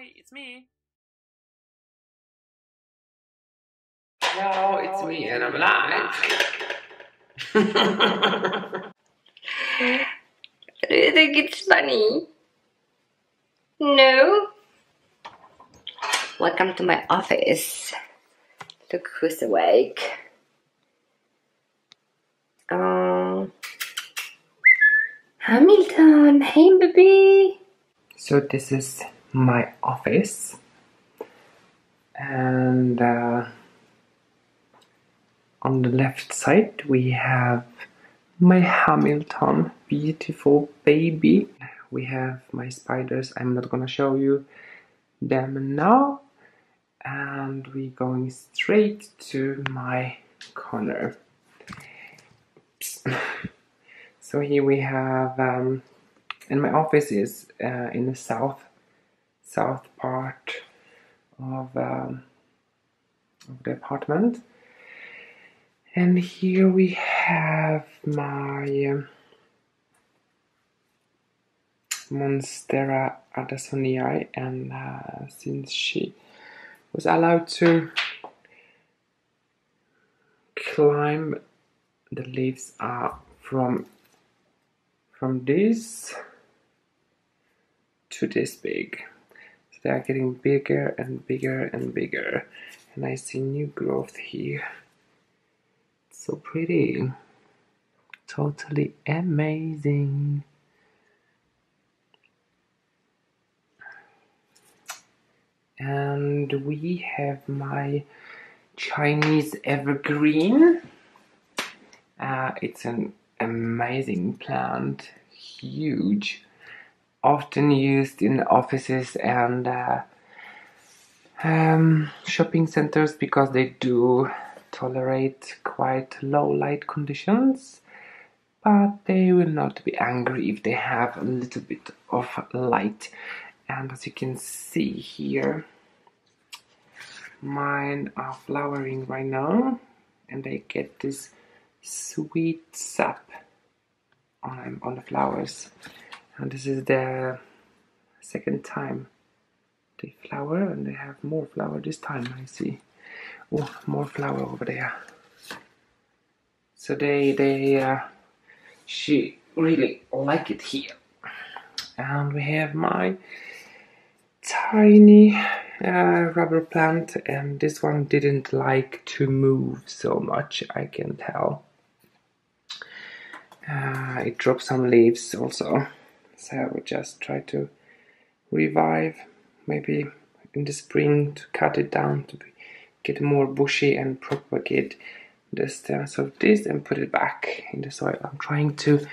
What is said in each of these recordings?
Hi, it's me. Hello, it's me and I'm live. Do you think it's funny? No? Welcome to my office. Look who's awake. Hamilton, hey baby. So this is my office. And on the left side we have my Hamilton, beautiful baby. We have my spiders. I'm not gonna show you them now. And we're going straight to my corner. So here we have, and my office is in the south part of the apartment. And here we have my Monstera adansonii, and since she was allowed to climb, the leaves are from this to this big. So they are getting bigger and bigger and bigger, and I see new growth here. It's so pretty, totally amazing. And we have my Chinese evergreen. It's an amazing plant, huge, often used in offices and shopping centers because they do tolerate quite low light conditions, but they will not be angry if they have a little bit of light. And as you can see here, mine are flowering right now, and they get this sweet sap on the flowers. And this is the second time they flower, and they have more flower this time. I see, oh, more flower over there. So she really like it here. And we have my tiny rubber plant, and this one didn't like to move so much, I can tell. It dropped some leaves also, so I would just try to revive, maybe in the spring, to cut it down to get more bushy and propagate the stems of this and put it back in the soil. I'm trying to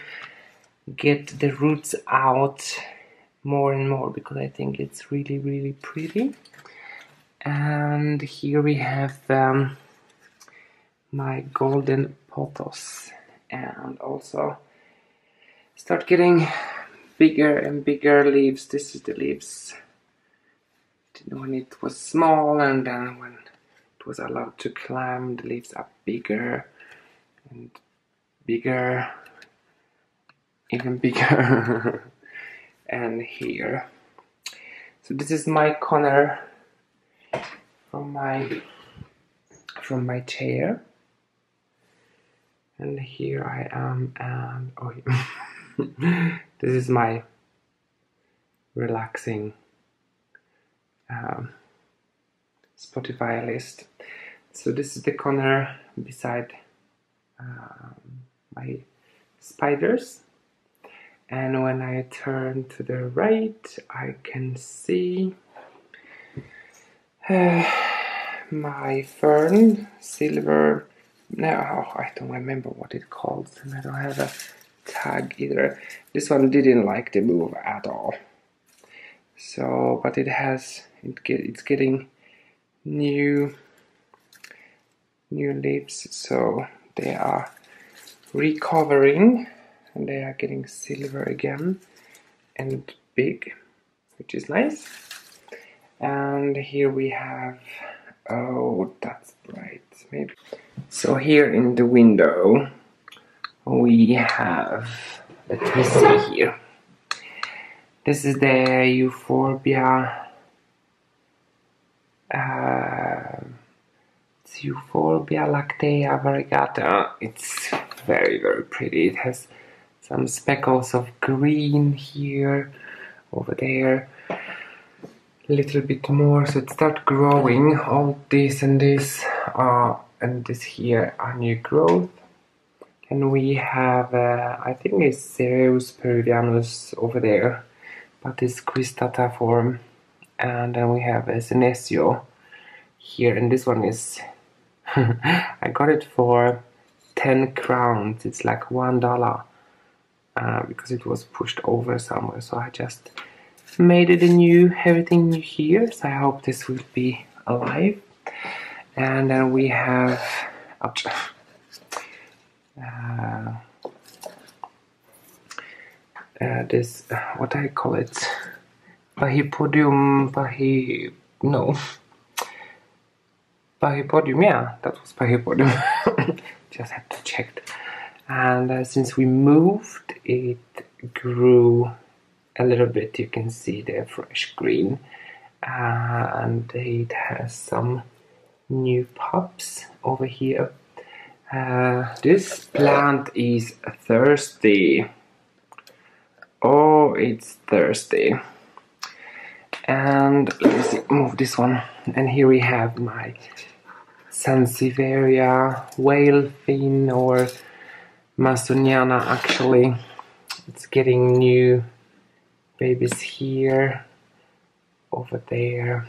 get the roots out more and more because I think it's really, really pretty. And here we have my golden pothos, and also start getting bigger and bigger leaves. This is the leaves when it was small, and then when it was allowed to climb, the leaves are bigger and bigger, even bigger. And here, so this is my corner from my chair, and here I am, and oh yeah. This is my relaxing Spotify list. So this is the corner beside my spiders, and when I turn to the right, I can see my fern, silver. No, I don't remember what it called, and I don't have a tag either. This one didn't like the move at all. So, but it's getting new leaves, so they are recovering, and they are getting silver again and big, which is nice. And here we have, oh, that's bright, maybe. So here in the window we have, let me see here. This is the Euphorbia It's Euphorbia lactea variegata. It's very, very pretty. It has some speckles of green here, over there, a little bit more. So it starts growing. All this and this and this here are new growth. And we have, I think it's Cereus peruvianus over there, but it's cristata form. And then we have a Senecio here, and this one is I got it for 10 crowns. It's like $1 because it was pushed over somewhere. So I just made it everything new here. So I hope this will be alive. And then we have this, what I call it, Pachypodium, Pachypodium, yeah, that was Pachypodium. Just had to check. And since we moved, it grew a little bit. You can see the fresh green, and it has some new pups over here. This plant is thirsty. Oh, it's thirsty. And let me see, move this one. And here we have my Sansevieria whale fin, or Masoniana actually. It's getting new babies here, over there.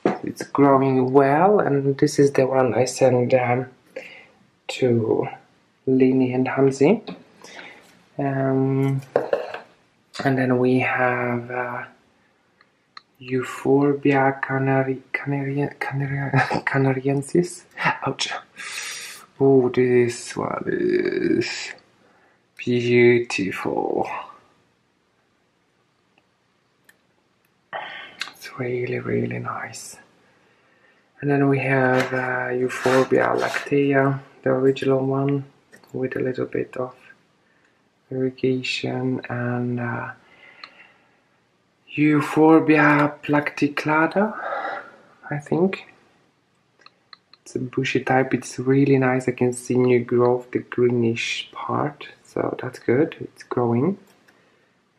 It's growing well, and this is the one I sent to Lini and Hansi. And then we have Euphorbia canariensis. Ouch. Oh, this one is beautiful. It's really, really nice. And then we have Euphorbia lactea, the original one, with a little bit of irrigation, and Euphorbia placticlada, I think. It's a bushy type. It's really nice. I can see new growth, the greenish part, so that's good. It's growing.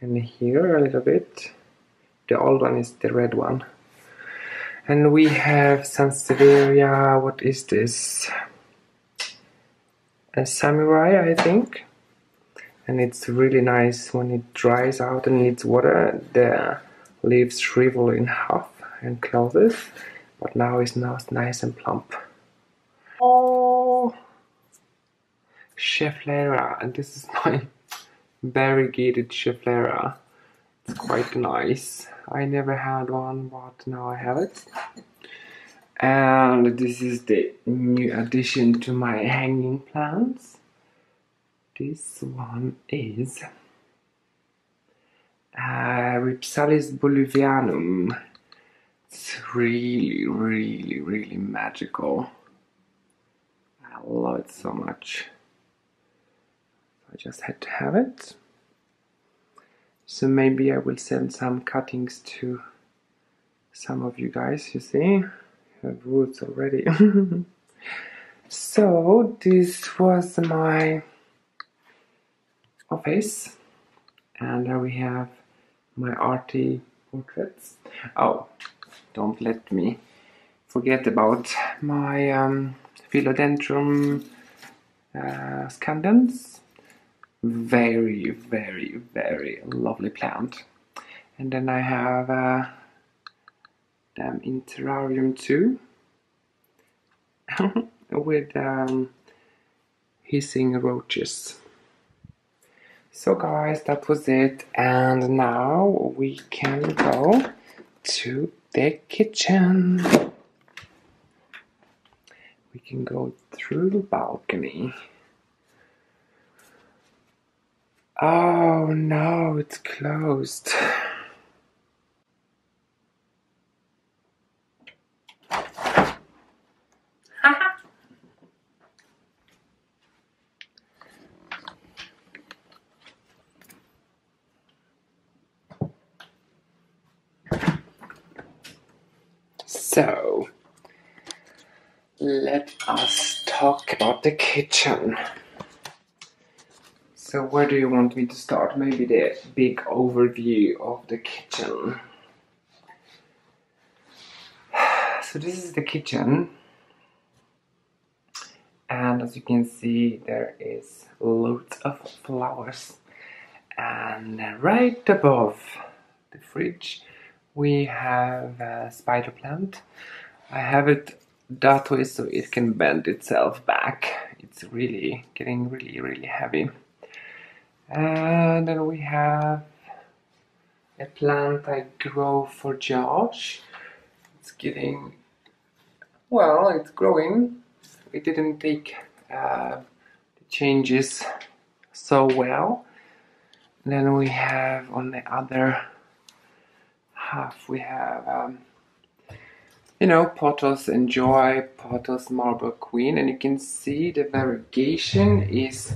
And here a little bit. The old one is the red one. And we have Sansevieria. What is this? A samurai, I think. And it's really nice when it dries out and needs water. The leaves shrivel in half and closes, but now it's nice and plump. Oh, Schefflera, and this is my variegated Schefflera. It's quite nice. I never had one, but now I have it. And this is the new addition to my hanging plants. This one is Ripsalis bolivianum. It's really, really, really magical. I love it so much. I just had to have it. So maybe I will send some cuttings to some of you guys, you see. I have roots already. So this was my office. And there we have my arty portraits. Oh, don't let me forget about my Philodendron scandens. Very, very, very lovely plant. And then I have them in terrarium too, with hissing roaches. So guys, that was it, and now we can go to the kitchen. We can go through the balcony. Oh no, it's closed. So, let us talk about the kitchen. So where do you want me to start? Maybe the big overview of the kitchen. So this is the kitchen. And as you can see, there is loads of flowers. And right above the fridge, we have a spider plant. I have it that way so it can bend itself back. It's really getting really heavy. And then we have a plant I grow for Josh. It's getting, well, it's growing. It didn't take the changes so well. Then we have on the other half, we have Potters Enjoy, Potters Marble Queen, and you can see the variegation is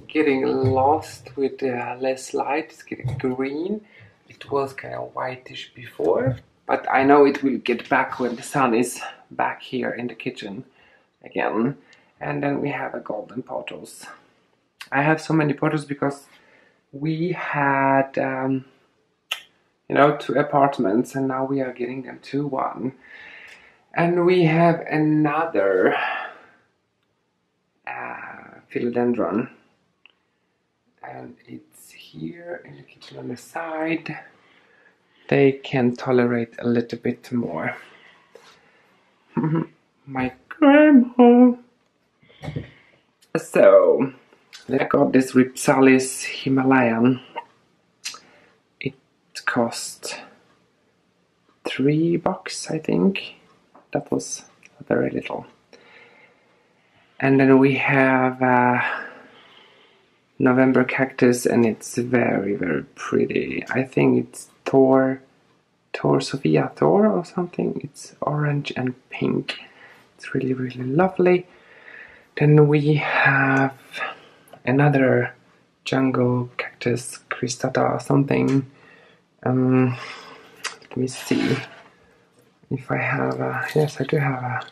getting lost with less light. It's getting green. It was kind of whitish before, but I know it will get back when the sun is back here in the kitchen again. And then we have a golden potters. I have so many potters because we had 2 apartments, and now we are getting them to 1. And we have another philodendron, and it's here in the kitchen on the side. They can tolerate a little bit more. My grandma. So I got this Ripsalis Himalayan. It cost $3, I think. That was very little. And then we have November cactus, and it's very pretty. I think it's Thor Sophia Thor or something. It's orange and pink. It's really lovely. Then we have another jungle cactus, cristata or something. Let me see if I have yes, I do have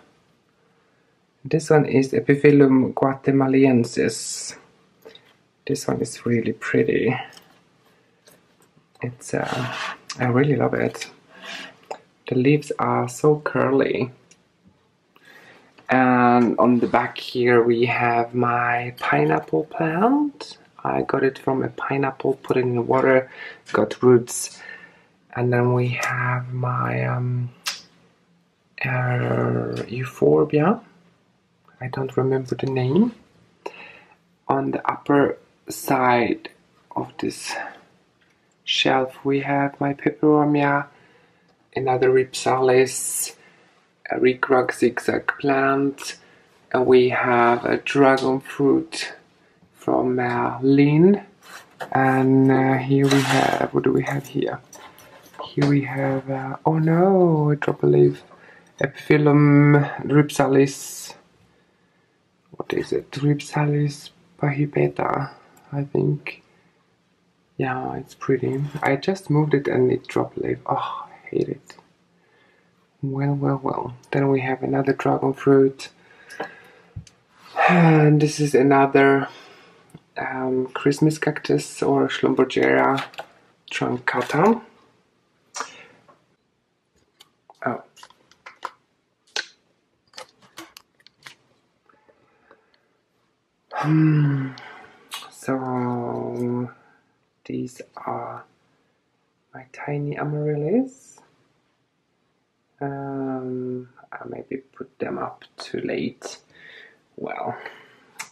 this one is Epiphyllum guatemaliensis. This one is really pretty. It's I really love it. The leaves are so curly. And on the back here we have my pineapple plant. I got it from a pineapple, put it in the water, got roots. And then we have my euphorbia. I don't remember the name. On the upper side of this shelf we have my peperomia, another Ripsalis, a recrug zigzag plant, and we have a dragon fruit from Lynn. And here we have, what do we have here? Here we have, oh no, I dropped a leaf. Epiphyllum Ripsalis, what is it? Ripsalis pahybeta, I think. Yeah, it's pretty. I just moved it and it dropped a leaf. Oh, I hate it. Well. Then we have another dragon fruit. And this is another Christmas cactus or Schlumbergera truncata. Oh. So these are my tiny amaryllis. I maybe put them up too late. Well,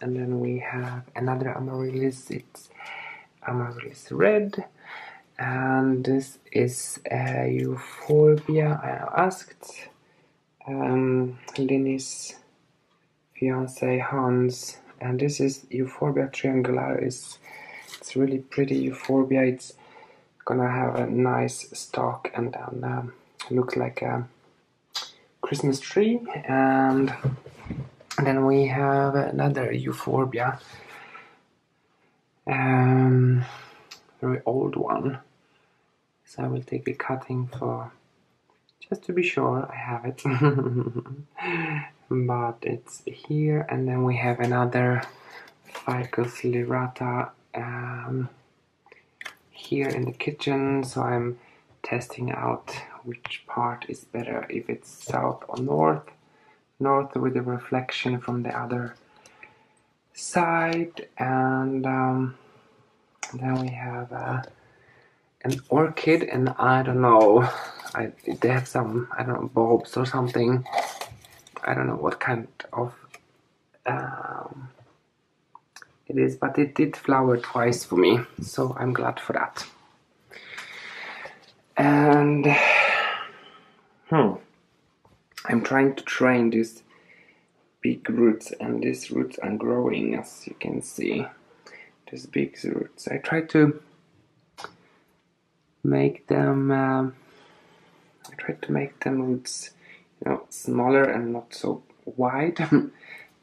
and then we have another amaryllis. It's amaryllis red, and this is a euphorbia. I asked Linny's fiance Hans, and this is euphorbia triangularis. It's really pretty euphorbia. It's gonna have a nice stalk, and then looks like a Christmas tree. And then we have another euphorbia, very old one. So I will take a cutting for just to be sure I have it. But it's here, and then we have another Ficus lyrata here in the kitchen, so I'm testing out which part is better, if it's south or north with the reflection from the other side. And then we have an orchid, and I don't know, they have some, I don't know, bulbs or something. I don't know what kind of it is, but it did flower twice for me, so I'm glad for that. And I'm trying to train these big roots, and these roots are growing, as you can see. These big roots. I try to make them roots, you know, smaller and not so wide.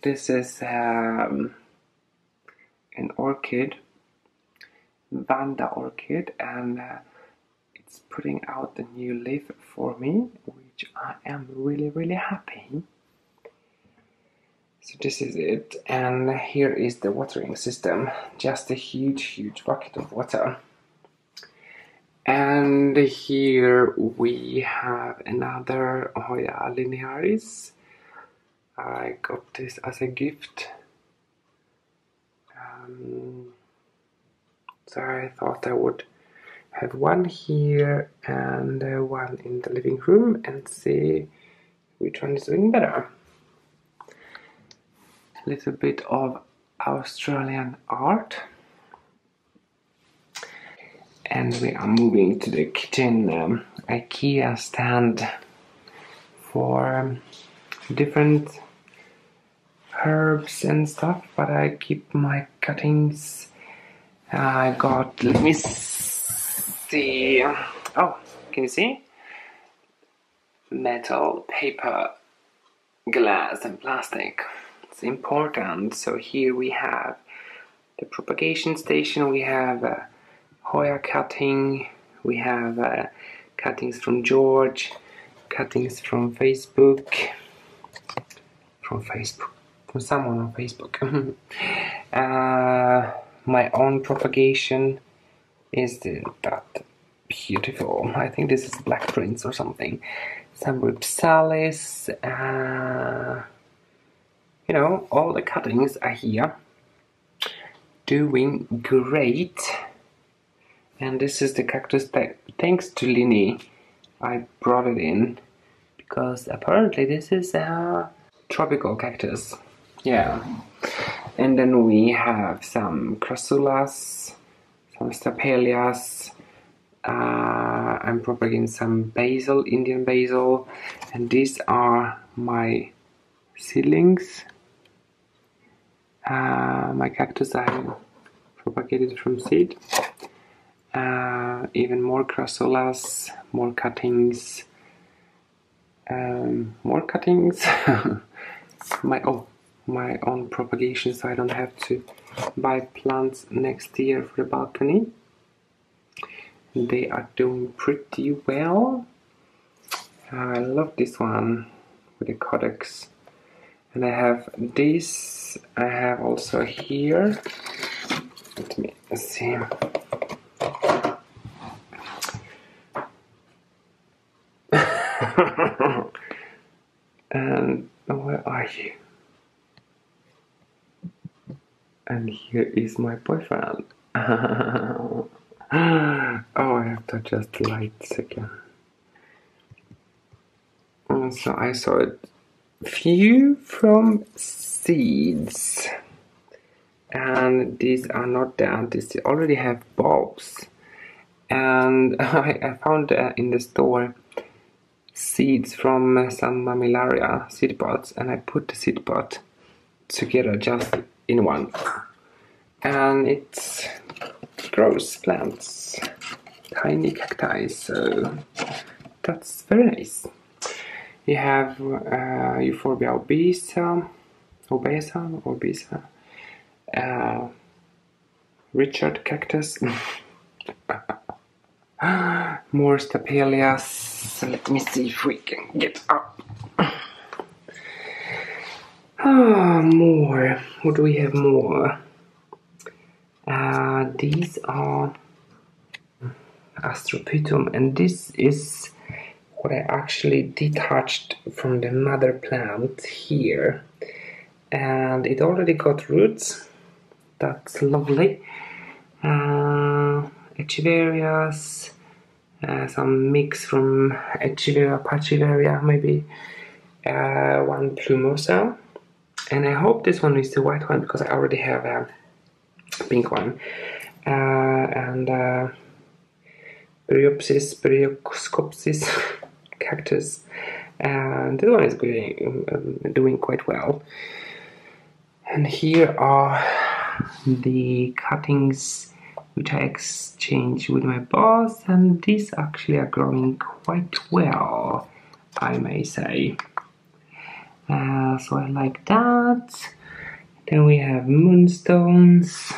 This is an orchid, Vanda orchid, and it's putting out a new leaf for me, which I am really happy. So this is it, and here is the watering system, just a huge bucket of water. And here we have another Hoya linearis. I got this as a gift. So I thought I would have one here and one in the living room and see which one is doing better. A little bit of Australian art. And we are moving to the kitchen IKEA stand for different herbs and stuff, but I keep my cuttings. I got, let me see, oh, can you see? Metal, paper, glass and plastic. It's important. So here we have the propagation station, we have Hoya cutting, we have cuttings from George, cuttings from Facebook, from someone on Facebook. My own propagation is that beautiful. I think this is Black Prince or something. Some Ripsalis, you know, all the cuttings are here, doing great. And this is the cactus that, thanks to Linny, I brought it in, because apparently this is a tropical cactus. Yeah. And then we have some crassulas, some stapelias. I'm propagating some basil, Indian basil, and these are my seedlings. My cactus I propagated from seed. Even more crassulas, more cuttings, my own propagation, so I don't have to buy plants next year for the balcony. They are doing pretty well. I love this one with the codex. And I have this, I have also here, let me see. And where are you? And here is my boyfriend. Oh, I have to adjust the lights again. And so I saw it few from seeds, and these are not that. These already have bulbs, and I found in the store seeds from some mammillaria seed pods, and I put the seed pod together just in one, and it grows plants, tiny cacti, so that's very nice. You have Euphorbia obesa, Richard cactus, More stapelias. Let me see if we can get up. More. What do we have more? These are Astropytum, and this is what I actually detached from the mother plant here, and it already got roots. That's lovely. Echeverias, some mix from Echeveria, Pachiveria, maybe one plumosa, and I hope this one is the white one because I already have a pink one, and Bryopsis cactus, and this one is doing quite well. And here are the cuttings which I exchanged with my boss, and these actually are growing quite well, I may say. So I like that. Then we have moonstones,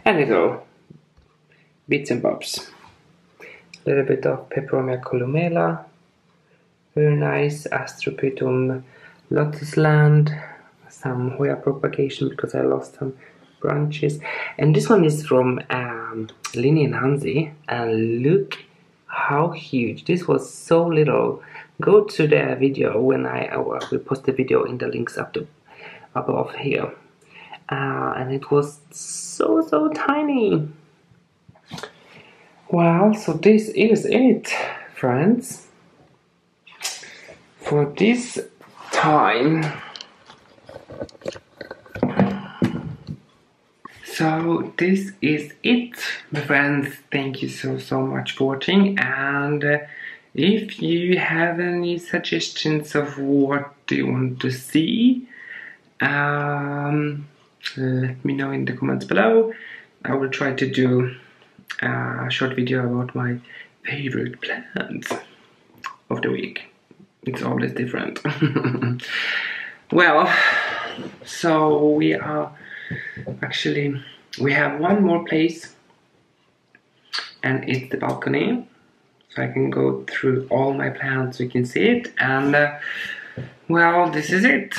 and little bits and bobs. A little bit of Peperomia columella, very nice. Astropytum lotusland, some Hoya propagation because I lost some branches, and this one is from Linny and Hansi, and look how huge. This was so little. Go to the video when I will post the video in the links up above here, and it was so tiny. Well, so this is it, friends, for this time. So this is it, my friends. Thank you so much for watching, and if you have any suggestions of what you want to see, let me know in the comments below. I will try to do a short video about my favorite plants of the week. It's always different. Well, so we have one more place, and it's the balcony, so I can go through all my plants so you can see it, and well, this is it.